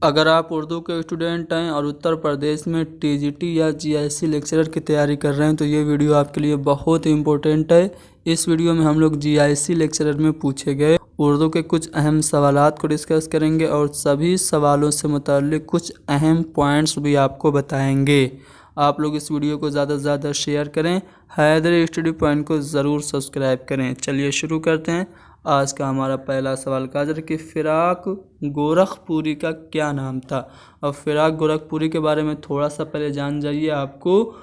अगर आप उर्दू के स्टूडेंट हैं और उत्तर प्रदेश में टीजीटी या जीआईसी लेक्चरर की तैयारी कर रहे हैं तो ये वीडियो आपके लिए बहुत ही इम्पोर्टेंट है। इस वीडियो में हम लोग जीआईसी लेक्चरर में पूछे गए उर्दू के कुछ अहम सवालात को डिस्कस करेंगे और सभी सवालों से मुताल्लिक कुछ अहम पॉइंट्स भी आपको बताएंगे। आप लोग इस वीडियो को ज़्यादा से ज़्यादा शेयर करें। हैदरी स्टडी पॉइंट को ज़रूर सब्सक्राइब करें। चलिए शुरू करते हैं। आज का हमारा पहला सवाल काजर कि फ़िराक गोरखपुरी का क्या नाम था। अब फ़िराक गोरखपुरी के बारे में थोड़ा सा पहले जान जाइए आपको,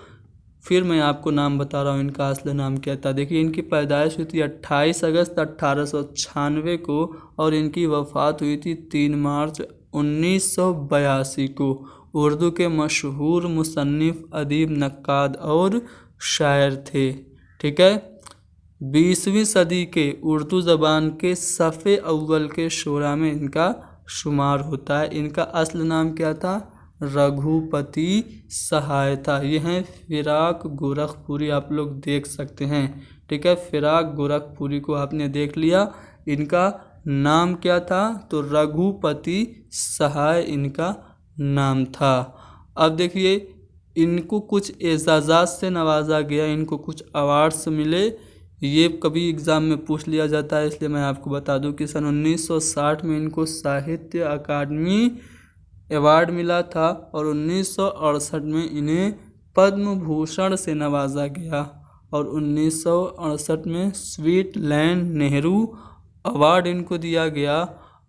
फिर मैं आपको नाम बता रहा हूँ इनका असली नाम क्या था। देखिए, इनकी पैदाइश हुई थी 28 अगस्त 1896 को और इनकी वफ़ात हुई थी 3 मार्च 1982 को। उर्दू के मशहूर मुसन्निफ़, अदीब, नक्काद और शायर थे। ठीक है। 20वीं सदी के उर्दू ज़बान के सफ़े अव्वल के शोरा में इनका शुमार होता है। इनका असल नाम क्या था? रघुपति सहाय था। यह है फ़िराक गोरखपुरी, आप लोग देख सकते हैं। ठीक है, फ़िराक गोरखपुरी को आपने देख लिया। इनका नाम क्या था? तो रघुपति सहाय इनका नाम था। अब देखिए, इनको कुछ एजाज़ात से नवाजा गया, इनको कुछ अवार्ड्स मिले। ये कभी एग्ज़ाम में पूछ लिया जाता है, इसलिए मैं आपको बता दूं कि सन 1960 में इनको साहित्य अकादमी अवार्ड मिला था और 1968 में इन्हें पद्म भूषण से नवाजा गया और 1968 में स्वीटलैंड नेहरू अवार्ड इनको दिया गया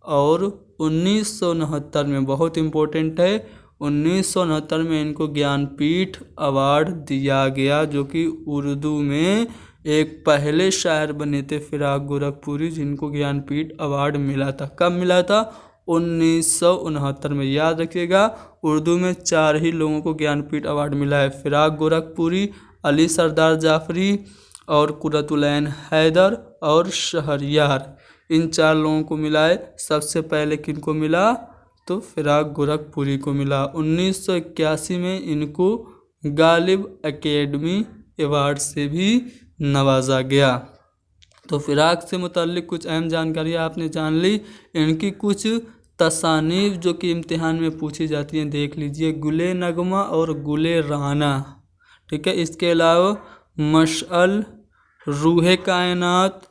और 1969 में, बहुत इम्पोर्टेंट है, 1969 में इनको ज्ञानपीठ अवार्ड दिया गया, जो कि उर्दू में एक पहले शायर बने थे फ़िराक गोरखपुरी जिनको ज्ञानपीठ अवार्ड मिला था। कब मिला था? 1969 में। याद रखिएगा, उर्दू में 4 ही लोगों को ज्ञानपीठ अवार्ड मिला है, फ़िराक गोरखपुरी, अली सरदार जाफरी और कुर्रतुल-ऐन हैदर और शहरयार। इन 4 लोगों को मिला है। सबसे पहले किनको मिला? तो फ़िराक गोरखपुरी को मिला। 1981 में इनको गालिब एकेडमी अवार्ड से भी नवाजा गया। तो फ़िराक से मुताल्लिक कुछ अहम जानकारी आपने जान ली। इनकी कुछ तसानीफ़ जो कि इम्तिहान में पूछी जाती हैं देख लीजिए, गुले नगमा और गुले राना। ठीक है, इसके अलावा मशअल, रूहे कायनात,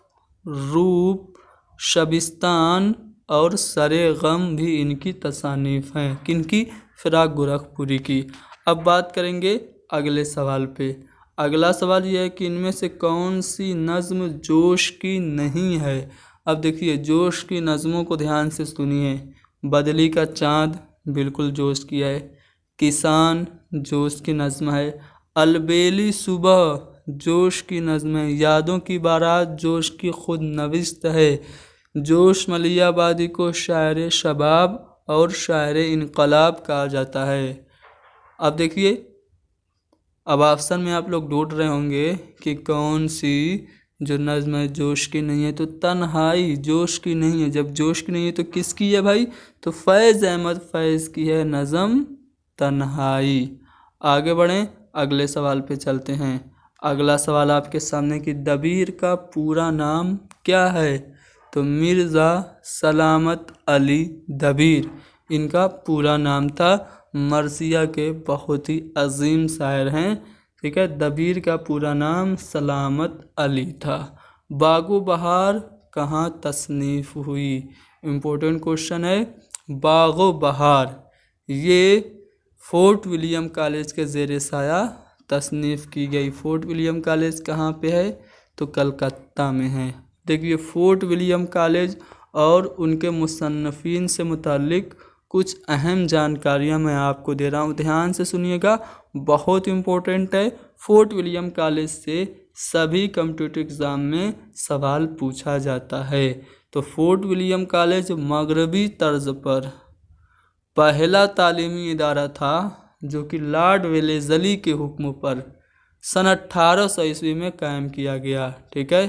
रूप, शबिस्तान और सरे गम भी इनकी तसानीफ़ हैं। किनकी? फ़िराक गोरखपुरी की। अब बात करेंगे अगले सवाल पे। अगला सवाल यह है कि इनमें से कौन सी नज़्म जोश की नहीं है। अब देखिए, जोश की नज़मों को ध्यान से सुनिए। बदली का चाँद बिल्कुल जोश की है, किसान जोश की नज़्म है, अलबेली सुबह जोश की नज़्म है, यादों की बारात जोश की खुद नविश्त है, जोश मलियाबादी को शायर शबाब और शायर इनकलाब कहा जाता है। अब देखिए, अब ऑप्शन में आप लोग ढूंढ रहे होंगे कि कौन सी जो नज़्म है जोश की नहीं है। तो तन्हाई जोश की नहीं है। जब जोश की नहीं है तो किसकी है भाई? तो फैज़ अहमद फैज़ की है नज़्म तन्हाई। आगे बढ़ें, अगले सवाल पे चलते हैं। अगला सवाल आपके सामने कि दबीर का पूरा नाम क्या है। तो मिर्ज़ा सलामत अली दबीर इनका पूरा नाम था। मर्सिया के बहुत ही अजीम शायर हैं। ठीक है, दबीर का पूरा नाम सलामत अली था। बागो बहार कहाँ तसनीफ़ हुई? इम्पोर्टेंट क्वेश्चन है। बागो बहार ये फोर्ट विलियम कॉलेज के ज़ेर साया तसनीफ़ की गई। फोर्ट विलियम कॉलेज कहाँ पे है? तो कलकत्ता में है। देखिए, फोर्ट विलियम कॉलेज और उनके मुसन्निफ़ीन से मुताल्लिक कुछ अहम जानकारियां मैं आपको दे रहा हूं, ध्यान से सुनिएगा, बहुत इम्पोर्टेंट है। फोर्ट विलियम कॉलेज से सभी कम्पिटिटिव एग्ज़ाम में सवाल पूछा जाता है। तो फोर्ट विलियम कॉलेज मगरबी तर्ज पर पहला तालीमी इदारा था जो कि लॉर्ड वेलेज़ली के हुक्म पर सन 1800 ईस्वी में कायम किया गया। ठीक है,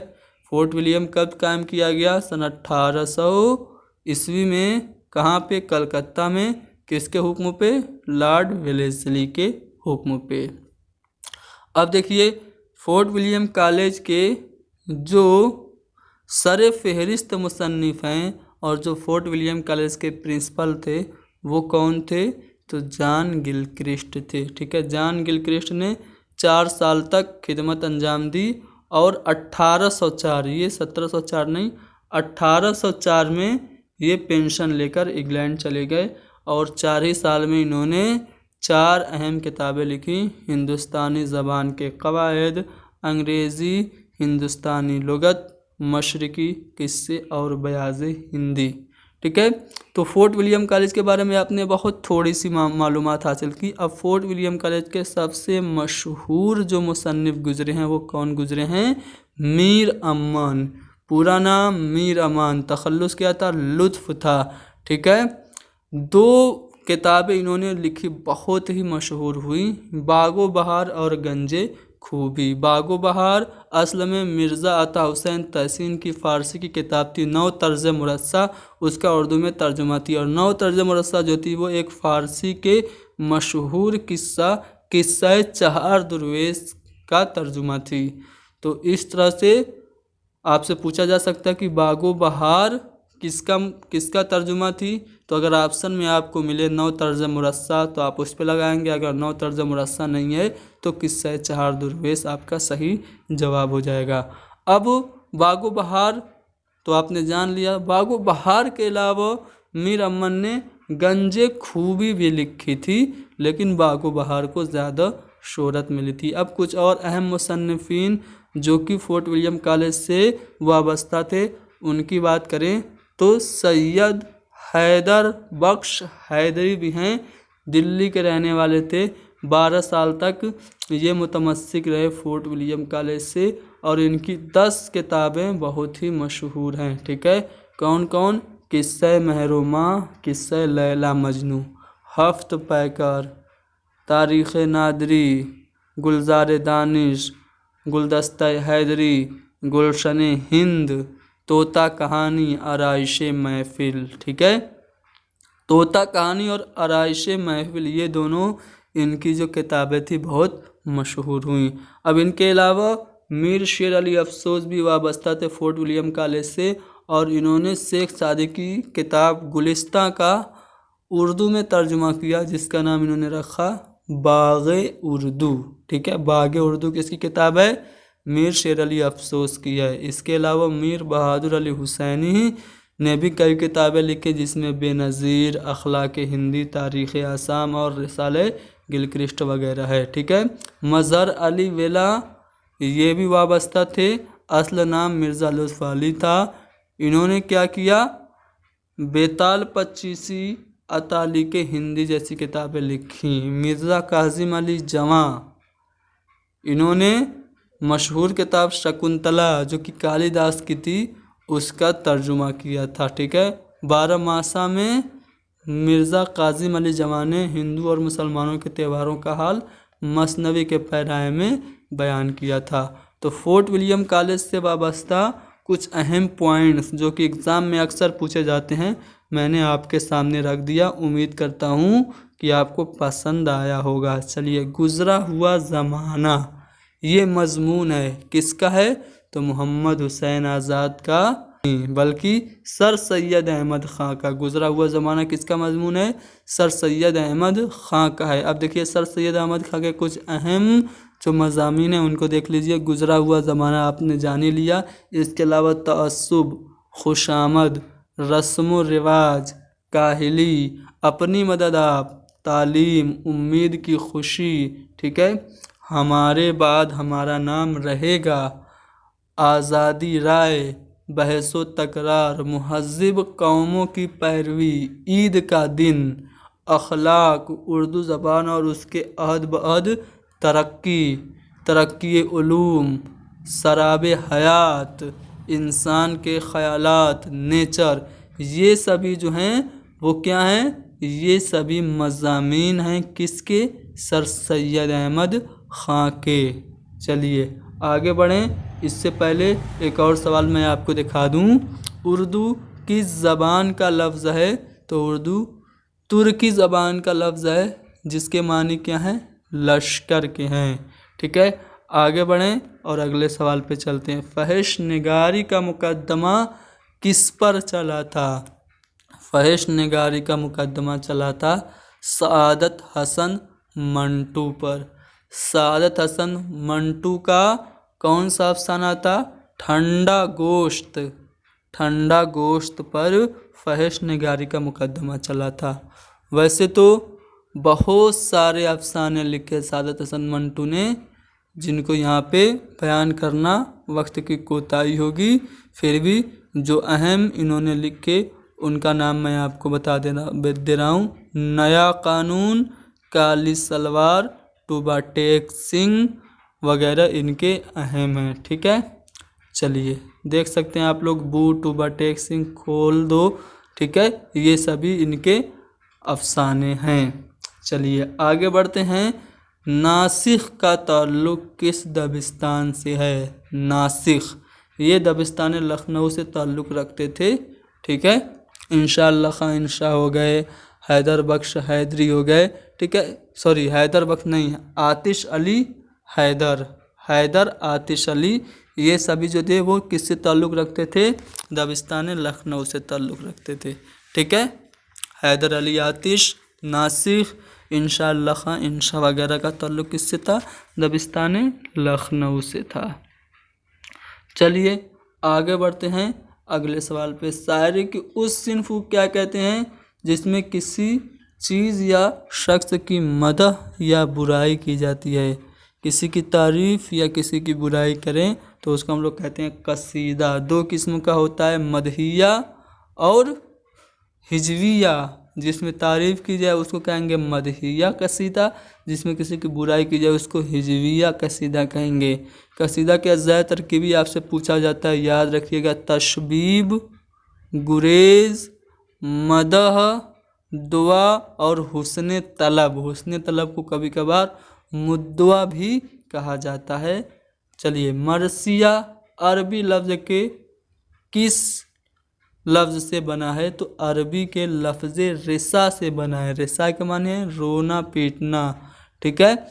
फोर्ट विलियम कब कायम किया गया? सन 1800 ईस्वी में। कहाँ पे? कलकत्ता में। किसके हुक्म पे? लॉर्ड वेलेज़ली के हुक्म पे। अब देखिए, फोर्ट विलियम कॉलेज के जो सर फहरिस्त मुसन्निफ़ हैं और जो फोर्ट विलियम कॉलेज के प्रिंसिपल थे वो कौन थे? तो जॉन गिलक्रिस्ट थे। ठीक है, जॉन गिलक्रिस्ट ने 4 साल तक खिदमत अंजाम दी और 1804, ये 1704 नहीं, 1804 में ये पेंशन लेकर इंग्लैंड चले गए और 4 ही साल में इन्होंने 4 अहम किताबें लिखी। हिंदुस्तानी ज़बान के क़वायद, अंग्रेज़ी हिंदुस्तानी लुगत, मशरिकी किस्से और बयाज़ हिंदी। ठीक है, तो फोर्ट विलियम कॉलेज के बारे में आपने बहुत थोड़ी सी मालूमात हासिल की। अब फोर्ट विलियम कॉलेज के सबसे मशहूर जो मुसन्निफ़ गुजरे हैं वो कौन गुजरे हैं? मीर अमान। पूरा नाम मीर अमान, तखल्लुस क्या था? लुत्फ़ था। ठीक है, 2 किताबें इन्होंने लिखी, बहुत ही मशहूर हुई, बागो बहार और गंजे खूबी। बागो बहार असल में मिर्ज़ा अता हुसैन तहसीन की फ़ारसी की किताब थी, 9 तर्ज़ मुरस्सा उसका उर्दू में तर्जुमा थी। और 9 तर्ज़ मुरस्सा जो थी वो एक फ़ारसी के मशहूर किस्सा चहार दरवेश का तर्जुमा थी। तो इस तरह से आपसे पूछा जा सकता है कि बागो बहार किसका तर्जुमा थी। तो अगर ऑप्शन में आपको मिले 9 तर्ज़ मुरस्सा तो आप उस पर लगाएंगे, अगर 9 तर्ज़ मुरस्सा नहीं है तो किस्सा चहार दरवेश आपका सही जवाब हो जाएगा। अब बागो बहार तो आपने जान लिया। बागो बहार के अलावा मीर अमन ने गंजे खूबी भी लिखी थी, लेकिन बागो बहार को ज़्यादा शोहरत मिली थी। अब कुछ और अहम मुसन्निफ़ीन जो कि फोर्ट विलियम कॉलेज से वाबस्ता थे उनकी बात करें तो सैयद हैदर बख्श हैदरी भी हैं, दिल्ली के रहने वाले थे। 12 साल तक ये मुतमस्सिक रहे फोर्ट विलियम कॉलेज से और इनकी 10 किताबें बहुत ही मशहूर हैं। ठीक है, कौन कौन? किस्सा महरुमा, किस्सा लैला मजनू, हफ्त पैकर, तारीख़ नादरी, गुलजार दानिश, गुलदस्ता हैदरी, गुलशन हिंद, तोता कहानी, आराइश महफिल। ठीक है, तोता कहानी और आराइश महफिल ये दोनों इनकी जो किताबें थी बहुत मशहूर हुई। अब इनके अलावा मीर शेर अली अफसोस भी वाबस्ता थे फोर्ट विलियम कॉलेज से और इन्होंने शेख सादी की किताब गुलिस्तां का उर्दू में तर्जुमा किया, जिसका नाम इन्होंने रखा बाग़े उर्दू। ठीक है, बाग़े उर्दू किसकी किताब है? मीर शेर अली अफसोस की है। इसके अलावा मीर बहादुर अली हुसैनी ने भी कई किताबें लिखी, जिसमें बेनज़ीर, अखलाक हिंदी, तारीख़ आसाम और रिसाले गिलक्रिस्ट वगैरह है। ठीक है, मज़हर अली वेला ये भी वाबस्ता थे, असल नाम मिर्ज़ा लुत्फ़ अली था। इन्होंने क्या किया? बेताल पच्चीसी, अतालिक हिंदी जैसी किताबें लिखी। मिर्ज़ा कासिम अली जवां, इन्होंने मशहूर किताब शकुंतला जो कि कालिदास की थी उसका तर्जुमा किया था। ठीक है, 12 मासा में मिर्ज़ा कासिम अली जवां ने हिंदू और मुसलमानों के त्योहारों का हाल मसनवी के पैराए में बयान किया था। तो फोर्ट विलियम कॉलेज से वाबस्ता कुछ अहम पॉइंट्स जो कि एग्ज़ाम में अक्सर पूछे जाते हैं मैंने आपके सामने रख दिया। उम्मीद करता हूँ कि आपको पसंद आया होगा। चलिए, गुज़रा हुआ ज़माना ये मज़मून है, किसका है? तो मोहम्मद हुसैन आज़ाद का नहीं, बल्कि सर सैयद अहमद ख़ां का। गुज़रा हुआ ज़माना किसका मज़मून है? सर सैयद अहमद ख़ां का है। अब देखिए, सर सैयद अहमद ख़ां के कुछ अहम जो मज़ामीन हैं उनको देख लीजिए। गुज़रा हुआ ज़माना आपने जान ही लिया। इसके अलावा तअस्सुब, खुशामद, रस्म व रिवाज, काहिली, अपनी मदद आप, तालीम, उम्मीद की खुशी। ठीक है, हमारे बाद हमारा नाम रहेगा, आज़ादी राय, बहसो तकरार, मुहज़्ज़िब कौमों की पैरवी, ईद का दिन, अखलाक, उर्दू ज़बान और उसके अहद बअहद, तरक्की उलूम, सराब हयात, इंसान के ख़यालात, नेचर, ये सभी जो हैं वो क्या हैं? ये सभी मज़ामीन हैं किसके? सर सैयद अहमद ख़ां के। चलिए आगे बढ़ें। इससे पहले एक और सवाल मैं आपको दिखा दूं। उर्दू किस ज़बान का लफ्ज़ है? तो उर्दू तुर्की ज़बान का लफ्ज़ है जिसके मानी क्या हैं? लश्कर के हैं। ठीक है, आगे बढ़ें और अगले सवाल पे चलते हैं। फहश निगारी का मुकदमा किस पर चला था? फहश निगारी का मुकदमा चला था सआदत हसन मंटू पर। सआदत हसन मंटू का कौन सा अफसाना था? ठंडा गोश्त पर फहश निगारी का मुकदमा चला था। वैसे तो बहुत सारे अफसाने लिखे सआदत हसन मंटू ने, जिनको यहाँ पे बयान करना वक्त की कोताही होगी, फिर भी जो अहम इन्होंने लिखे उनका नाम मैं आपको दे रहा हूँ। नया कानून, काली सलवार, टूबा टेक सिंह वगैरह इनके अहम हैं। ठीक है, चलिए देख सकते हैं आप लोग, बू टूबा टेक सिंह खोल दो। ठीक है, ये सभी इनके अफसाने हैं। चलिए आगे बढ़ते हैं। नासिख का ताल्लुक़ किस दबिस्तान से है? नासिख ये दबिस्तान लखनऊ से ताल्लुक़ रखते थे। ठीक है, इंशाअल्लाह खां इंशा हो गए, हैदर बख्श हैदरी हो गए। ठीक है, सॉरी हैदर बख्श नहीं, आतिश अली हैदर आतिश अली, ये सभी जो थे वो किससे ताल्लुक़ रखते थे? दबिस्तान लखनऊ से ताल्लुक़ रखते थे। ठीक है, हैदर अली आतिश, नासिख, इंशाअल्लाह खां इंशा वगैरह का ताल्लुक़ किससे था? दबिस्तान लखनऊ से था। चलिए आगे बढ़ते हैं अगले सवाल पे। शायरी की उस सिन्फ को क्या कहते हैं जिसमें किसी चीज़ या शख्स की मदह या बुराई की जाती है? किसी की तारीफ़ या किसी की बुराई करें तो उसको हम लोग कहते हैं कसीदा। दो किस्म का होता है, मदहिया और हिजविया। जिसमें तारीफ़ की जाए उसको कहेंगे मदहिया कसीदा, जिसमें किसी की बुराई की जाए उसको हिजविया कसीदा कहेंगे। कसीदा के अज़्ज़ाए तरकीबी आपसे पूछा जाता है, याद रखिएगा। तशबीब, गुरेज, मदह, दुआ और हुस्न तलब। हुस्न तलब को कभी कभार मुद्दवा भी कहा जाता है। चलिए, मरसिया अरबी लफ्ज़ के किस लफ्ज़ से बना है? तो अरबी के लफ्ज़ रिसा से बना है। रिसा के माने है रोना पीटना। ठीक है,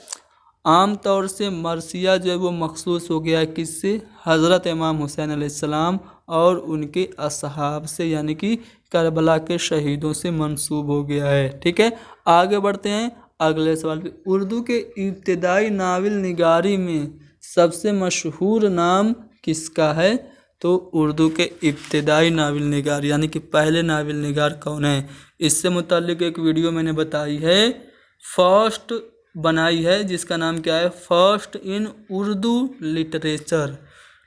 आम तौर से मरसिया जो है वो मखसूस हो गया है किससे? हज़रत इमाम हुसैन अलैहिस्सलाम और उनके असहाब से, यानी कि करबला के शहीदों से मंसूब हो गया है। ठीक है, आगे बढ़ते हैं अगले सवाल पे। उर्दू के इब्तिदाई नावल निगारी में सबसे मशहूर नाम किसका है? तो उर्दू के इब्तिदाई नावल निगार यानी कि पहले नावल निगार कौन है? इससे मुताल्लिक एक वीडियो मैंने बनाई है जिसका नाम क्या है? First in Urdu literature.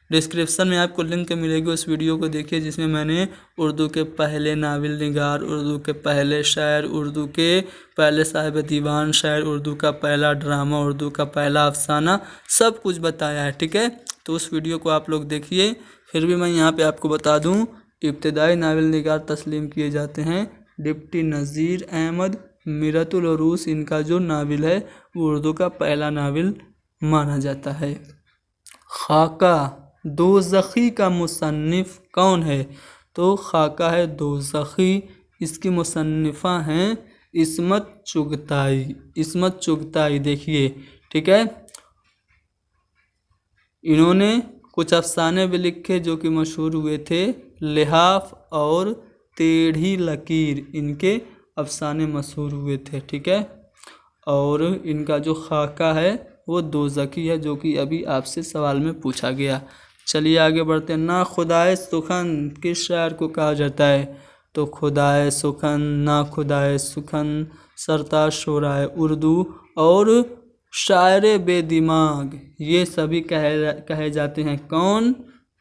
Description में आपको लिंक मिलेगी, उस वीडियो को देखिए, जिसमें मैंने उर्दू के पहले नावल निगार, उर्दू के पहले शायर, उर्दू के पहले साहिब दीवान शायर, उर्दू का पहला ड्रामा, उर्दू का पहला अफसाना, सब कुछ बताया है। ठीक है, तो उस वीडियो को आप लोग देखिए। फिर भी मैं यहाँ पे आपको बता दूँ, इब्तिदाई नावल निगार तस्लीम किए जाते हैं डिप्टी नज़ीर अहमद मिरतुल उरूस। इनका जो नावल है वो उर्दू का पहला नावल माना जाता है। खाका दोज़खी का मुसन्निफ कौन है? तो खाका है दोज़खी, इसकी मुसन्निफ़ा हैं इस्मत चुगताई। देखिए, ठीक है, इन्होंने कुछ अफसाने भी लिखे जो कि मशहूर हुए थे। लिहाफ और टेढ़ी लकीर, इनके अफसाने मशहूर हुए थे। ठीक है, और इनका जो खाका है वो दोज़खी है, जो कि अभी आपसे सवाल में पूछा गया। चलिए आगे बढ़ते हैं। ना खुदाए सुखन किस शायर को कहा जाता है? तो खुदाए सुखन, ना खुदाए सुखन, सरताज शोराए उर्दू और शायर बेदिमाग, ये सभी कहे जाते हैं। कौन?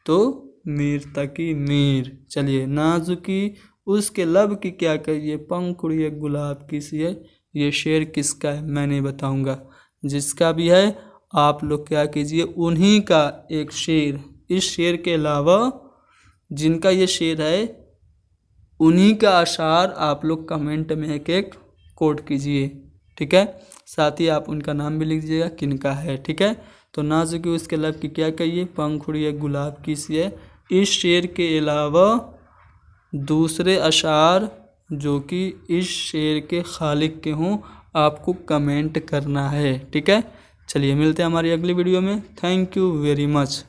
तो मीर तकी मीर। चलिए, नाजुकी उसके लब की क्या कहिए, पंख उड़िए गुलाब की सी है। ये शेर किसका है मैं नहीं बताऊंगा, जिसका भी है आप लोग क्या कीजिए, उन्हीं का एक शेर, इस शेर के अलावा जिनका ये शेर है उन्हीं का अशार आप लोग कमेंट में एक एक कोट कीजिए। ठीक है, साथ ही आप उनका नाम भी लिख दीजिएगा किनका है। ठीक है, तो नाजुकी उसके लब की क्या कहिए, पंख उड़िए गुलाब की सी है। इस शेर के अलावा दूसरे अशार जो कि इस शेर के खालिक के हों आपको कमेंट करना है। ठीक है, चलिए मिलते हैं हमारी अगली वीडियो में। Thank you very much.